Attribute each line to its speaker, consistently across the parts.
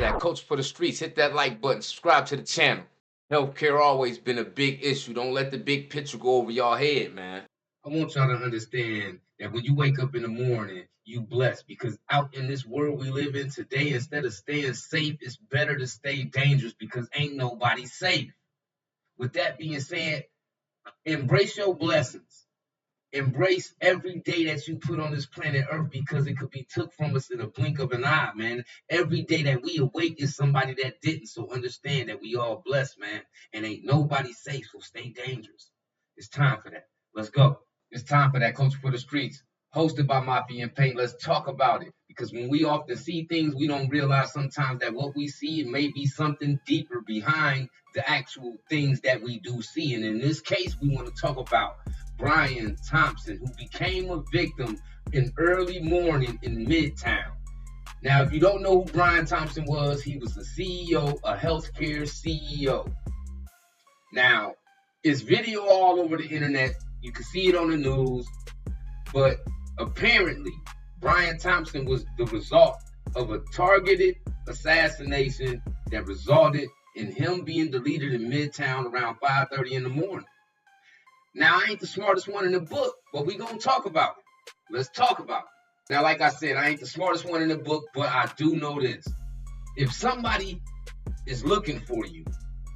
Speaker 1: that. Coach for the streets. Hit that like button. Subscribe to the channel. Healthcare always been a big issue. Don't let the big picture go over y'all head, man. I want y'all to understand that when you wake up in the morning, you blessed because out in this world we live in today, instead of staying safe, it's better to stay dangerous because ain't nobody safe. With that being said, embrace your blessings. Embrace every day that you put on this planet Earth because it could be took from us in a blink of an eye, man. Every day that we awake is somebody that didn't. So understand that we all blessed, man. And ain't nobody safe, so stay dangerous. It's time for that. Let's go. It's time for that Coach for the Streets, hosted by Mafia and Paint. Let's talk about it. Because when we often see things, we don't realize sometimes that what we see may be something deeper behind the actual things that we do see. And in this case, we want to talk about Brian Thompson, who became a victim in early morning in Midtown. Now, if you don't know who Brian Thompson was, he was the CEO, a healthcare CEO. Now, it's video all over the internet. You can see it on the news. But apparently, Brian Thompson was the result of a targeted assassination that resulted in him being deleted in Midtown around 5:30 in the morning. Now, I ain't the smartest one in the book, but we going to talk about it. Let's talk about it. Now, like I said, I ain't the smartest one in the book, but I do know this. If somebody is looking for you,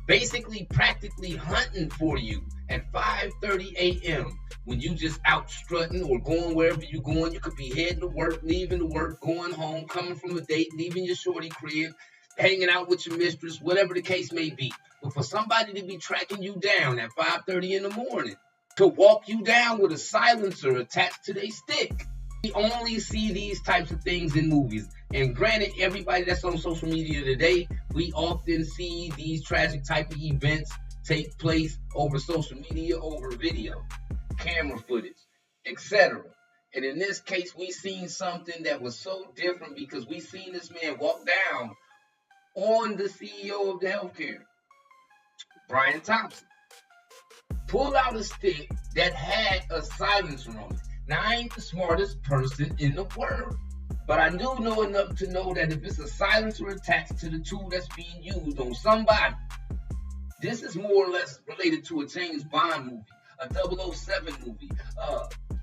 Speaker 1: basically practically hunting for you at 5:30 a.m., when you just out strutting or going wherever you're going, you could be heading to work, leaving to work, going home, coming from a date, leaving your shorty crib, hanging out with your mistress, whatever the case may be. But for somebody to be tracking you down at 5:30 in the morning, to walk you down with a silencer attached to their stick. We only see these types of things in movies. And granted, everybody that's on social media today, we often see these tragic type of events take place over social media, over video, camera footage, etc. And in this case, we seen something that was so different because we seen this man walk down on the CEO of the healthcare, Brian Thompson. Pull out a stick that had a silencer on it. Now, I ain't the smartest person in the world, but I do know enough to know that if it's a silencer attached to the tool that's being used on somebody, this is more or less related to a James Bond movie, a 007 movie,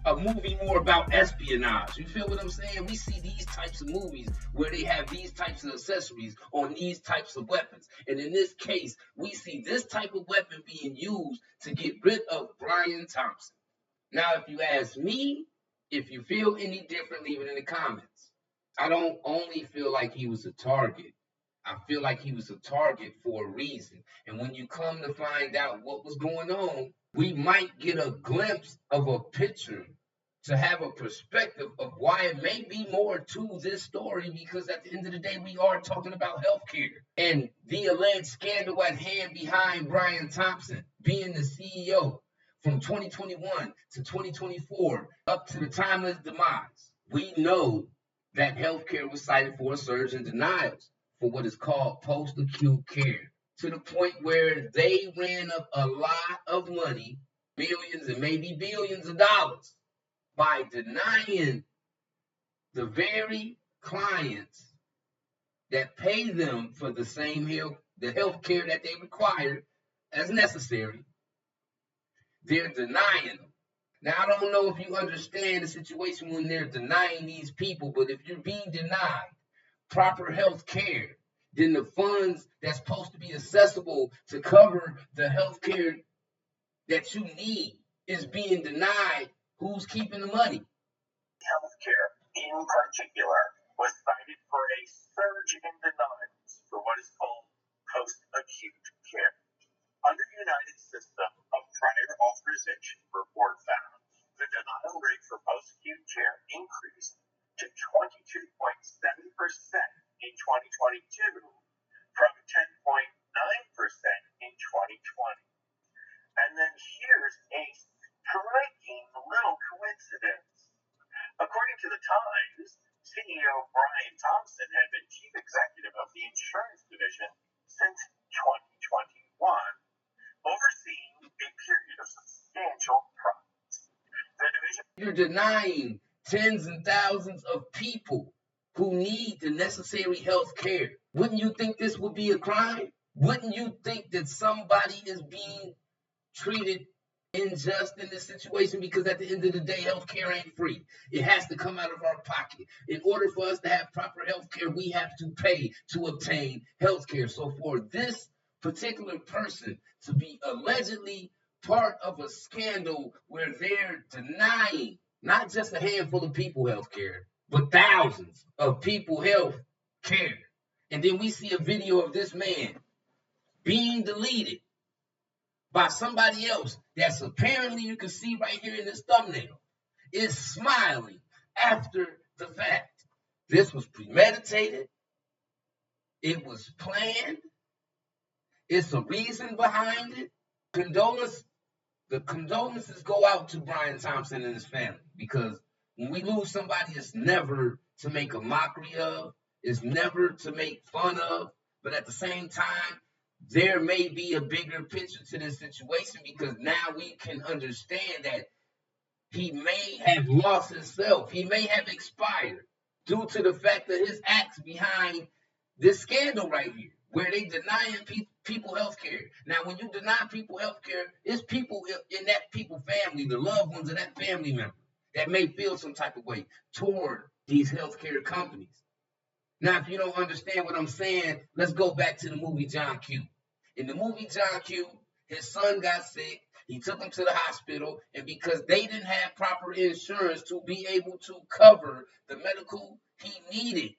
Speaker 1: a movie more about espionage. You feel what I'm saying? We see these types of movies where they have these types of accessories on these types of weapons. And in this case, we see this type of weapon being used to get rid of Brian Thompson. Now, if you ask me, if you feel any different, leave it in the comments. I don't only feel like he was a target. I feel like he was a target for a reason. And when you come to find out what was going on, we might get a glimpse of a picture to have a perspective of why it may be more to this story, because at the end of the day, we are talking about healthcare and the alleged scandal at hand behind Brian Thompson being the CEO from 2021 to 2024 up to the time of his demise. We know that healthcare was cited for a surge in denials for what is called post-acute care, to the point where they ran up a lot of money, millions and maybe billions of dollars, by denying the very clients that pay them for the same health care that they require as necessary. They're denying them. Now, I don't know if you understand the situation when they're denying these people, but if you're being denied proper health care, then the funds that's supposed to be accessible to cover the health care that you need is being denied. Who's keeping the money?
Speaker 2: Healthcare, in particular, was cited for a surge in denials for what is called post-acute care. Under United's system of prior authorization, report found the denial rate for post-acute care increased to 22.7% in 2022 from 10.9% in 2020. And then here's a striking little coincidence. According to the Times, CEO Brian Thompson had been chief executive of the insurance division since 2021, overseeing a period of substantial profits. The division.
Speaker 1: You're denying tens and thousands of people who need the necessary health care. Wouldn't you think this would be a crime? Wouldn't you think that somebody is being treated unjust in this situation? Because at the end of the day, healthcare ain't free. It has to come out of our pocket. In order for us to have proper healthcare, we have to pay to obtain healthcare. So for this particular person to be allegedly part of a scandal where they're denying not just a handful of people healthcare, but thousands of people health care. And then we see a video of this man being deleted by somebody else that's apparently, you can see right here in this thumbnail, is smiling after the fact. This was premeditated. It was planned. It's a reason behind it. The condolences go out to Brian Thompson and his family, because when we lose somebody, it's never to make a mockery of, it's never to make fun of, but at the same time, there may be a bigger picture to this situation, because now we can understand that he may have lost himself. He may have expired due to the fact that his acts behind this scandal right here, where they denying people health care. Now, when you deny people health care, it's people in that people family, the loved ones of that family member, that may feel some type of way toward these healthcare companies. Now, if you don't understand what I'm saying, let's go back to the movie John Q. In the movie John Q, his son got sick. He took him to the hospital, and because they didn't have proper insurance to be able to cover the medical he needed,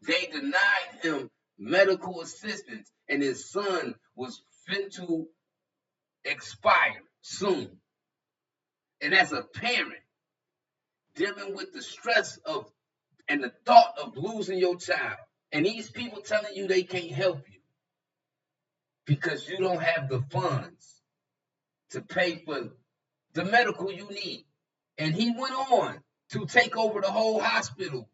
Speaker 1: they denied him medical assistance, and his son was fit to expire soon. And as a parent, dealing with the stress of and the thought of losing your child, and these people telling you they can't help you because you don't have the funds to pay for the medical you need. And he went on to take over the whole hospital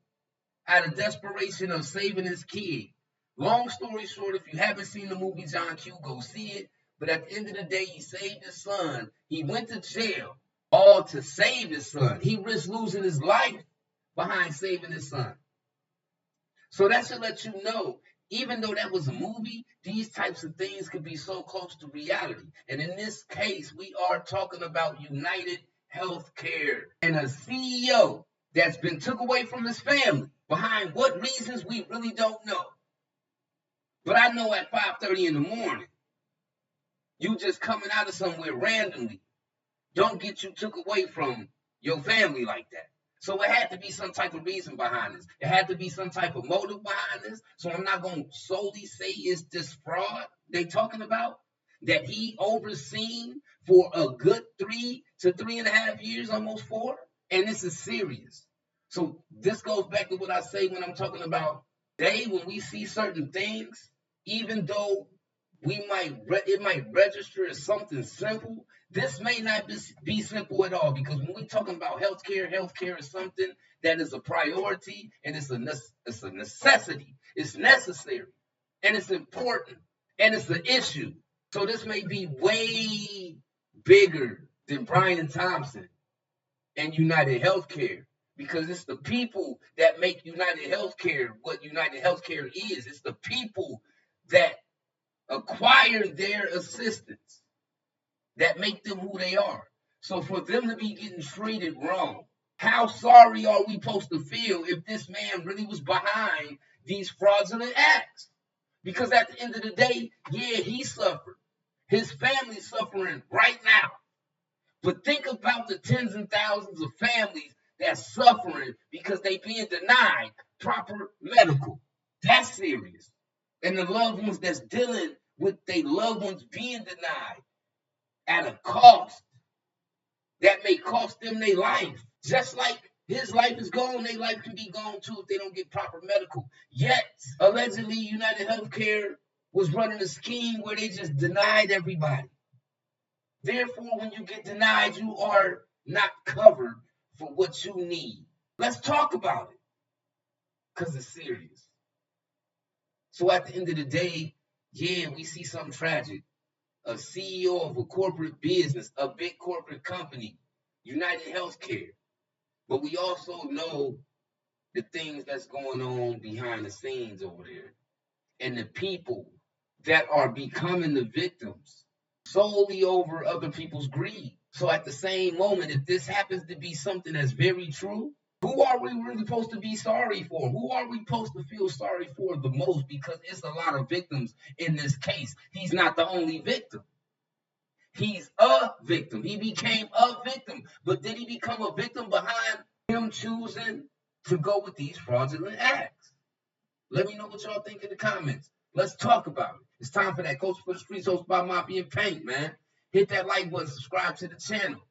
Speaker 1: out of desperation of saving his kid. Long story short, if you haven't seen the movie John Q, go see it. But at the end of the day, he saved his son. He went to jail all to save his son. He risked losing his life behind saving his son. So that should let you know, even though that was a movie, these types of things could be so close to reality. And in this case, we are talking about UnitedHealthcare and a CEO that's been took away from his family. Behind what reasons, we really don't know. But I know at 5:30 in the morning, you just coming out of somewhere randomly don't get you took away from your family like that. So it had to be some type of reason behind this. It had to be some type of motive behind this. So I'm not going to solely say it's this fraud they talking about that he overseen for a good 3 to 3.5 years, almost 4. And this is serious. So this goes back to what I say when I'm talking about when we see certain things, even though it might register as something simple, this may not be simple at all, because when we're talking about healthcare is something that is a priority, and it's a necessity. It's necessary, and it's important, and it's an issue. So this may be way bigger than Brian Thompson and UnitedHealthcare, because it's the people that make UnitedHealthcare what UnitedHealthcare is. It's the people that acquire their assistance that make them who they are. So for them to be getting treated wrong, how sorry are we supposed to feel if this man really was behind these fraudulent acts? Because at the end of the day, yeah, he suffered. His family's suffering right now. But think about the tens and thousands of families that's suffering because they being denied proper medical. That's serious. And the loved ones that's dealing with their loved ones being denied at a cost that may cost them their life. Just like his life is gone, their life can be gone too if they don't get proper medical. Yet, allegedly, UnitedHealthcare was running a scheme where they just denied everybody. Therefore, when you get denied, you are not covered for what you need. Let's talk about it, because it's serious. So at the end of the day, yeah, we see something tragic. A CEO of a corporate business, a big corporate company, UnitedHealthcare. But we also know the things that's going on behind the scenes over there and the people that are becoming the victims solely over other people's greed. So at the same moment, if this happens to be something that's very true, who are we really supposed to be sorry for? Who are we supposed to feel sorry for the most? Because it's a lot of victims in this case. He's not the only victim. He's a victim. He became a victim. But did he become a victim behind him choosing to go with these fraudulent acts? Let me know what y'all think in the comments. Let's talk about it. It's time for that Coach for the Streets, hosted by Mafia and Paint, man. Hit that like button, subscribe to the channel.